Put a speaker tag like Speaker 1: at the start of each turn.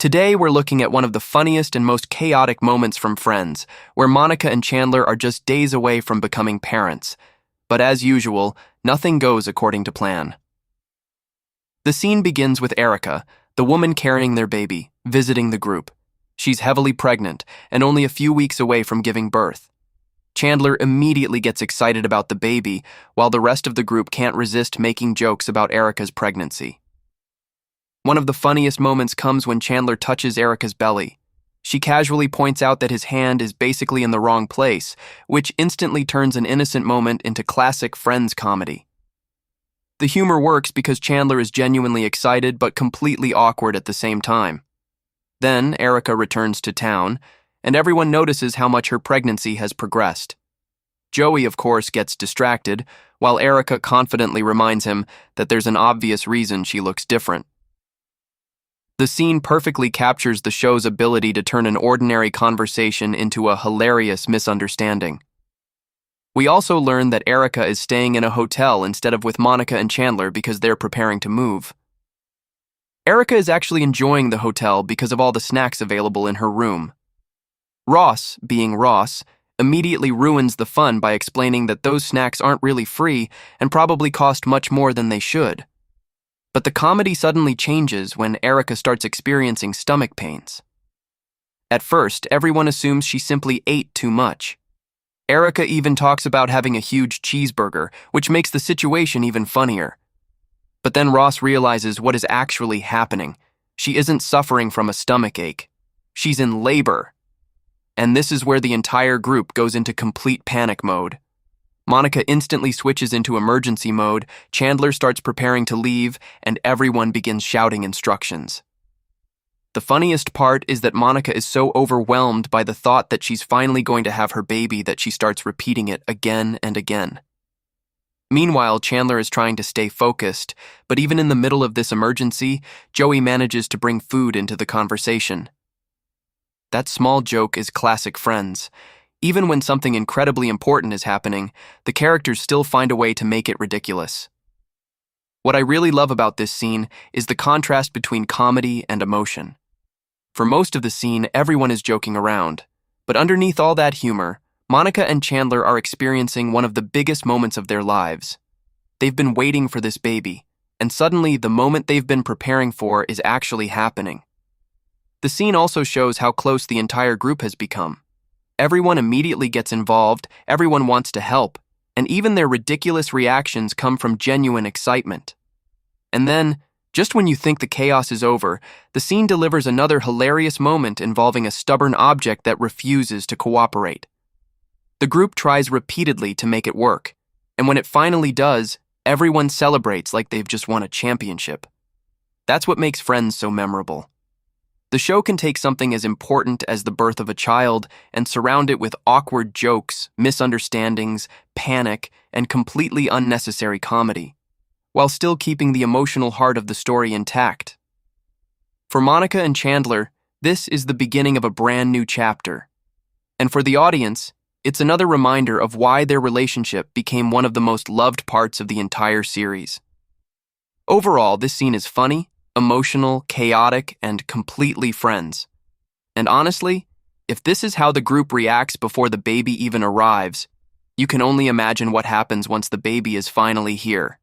Speaker 1: Today, we're looking at one of the funniest and most chaotic moments from Friends, where Monica and Chandler are just days away from becoming parents. But as usual, nothing goes according to plan. The scene begins with Erica, the woman carrying their baby, visiting the group. She's heavily pregnant and only a few weeks away from giving birth. Chandler immediately gets excited about the baby, while the rest of the group can't resist making jokes about Erica's pregnancy. One of the funniest moments comes when Chandler touches Erica's belly. She casually points out that his hand is basically in the wrong place, which instantly turns an innocent moment into classic Friends comedy. The humor works because Chandler is genuinely excited but completely awkward at the same time. Then Erica returns to town, and everyone notices how much her pregnancy has progressed. Joey, of course, gets distracted, while Erica confidently reminds him that there's an obvious reason she looks different. The scene perfectly captures the show's ability to turn an ordinary conversation into a hilarious misunderstanding. We also learn that Erica is staying in a hotel instead of with Monica and Chandler because they're preparing to move. Erica is actually enjoying the hotel because of all the snacks available in her room. Ross, being Ross, immediately ruins the fun by explaining that those snacks aren't really free and probably cost much more than they should. But the comedy suddenly changes when Erica starts experiencing stomach pains. At first, everyone assumes she simply ate too much. Erica even talks about having a huge cheeseburger, which makes the situation even funnier. But then Ross realizes what is actually happening. She isn't suffering from a stomach ache. She's in labor. And this is where the entire group goes into complete panic mode. Monica instantly switches into emergency mode, Chandler starts preparing to leave, and everyone begins shouting instructions. The funniest part is that Monica is so overwhelmed by the thought that she's finally going to have her baby that she starts repeating it again and again. Meanwhile, Chandler is trying to stay focused, but even in the middle of this emergency, Joey manages to bring food into the conversation. That small joke is classic Friends. Even when something incredibly important is happening, the characters still find a way to make it ridiculous. What I really love about this scene is the contrast between comedy and emotion. For most of the scene, everyone is joking around, but underneath all that humor, Monica and Chandler are experiencing one of the biggest moments of their lives. They've been waiting for this baby, and suddenly the moment they've been preparing for is actually happening. The scene also shows how close the entire group has become. Everyone immediately gets involved, everyone wants to help, and even their ridiculous reactions come from genuine excitement. And then, just when you think the chaos is over, the scene delivers another hilarious moment involving a stubborn object that refuses to cooperate. The group tries repeatedly to make it work, and when it finally does, everyone celebrates like they've just won a championship. That's what makes Friends so memorable. The show can take something as important as the birth of a child and surround it with awkward jokes, misunderstandings, panic, and completely unnecessary comedy, while still keeping the emotional heart of the story intact. For Monica and Chandler, this is the beginning of a brand new chapter. And for the audience, it's another reminder of why their relationship became one of the most loved parts of the entire series. Overall, this scene is funny, emotional, chaotic, and completely Friends. And honestly, if this is how the group reacts before the baby even arrives, you can only imagine what happens once the baby is finally here.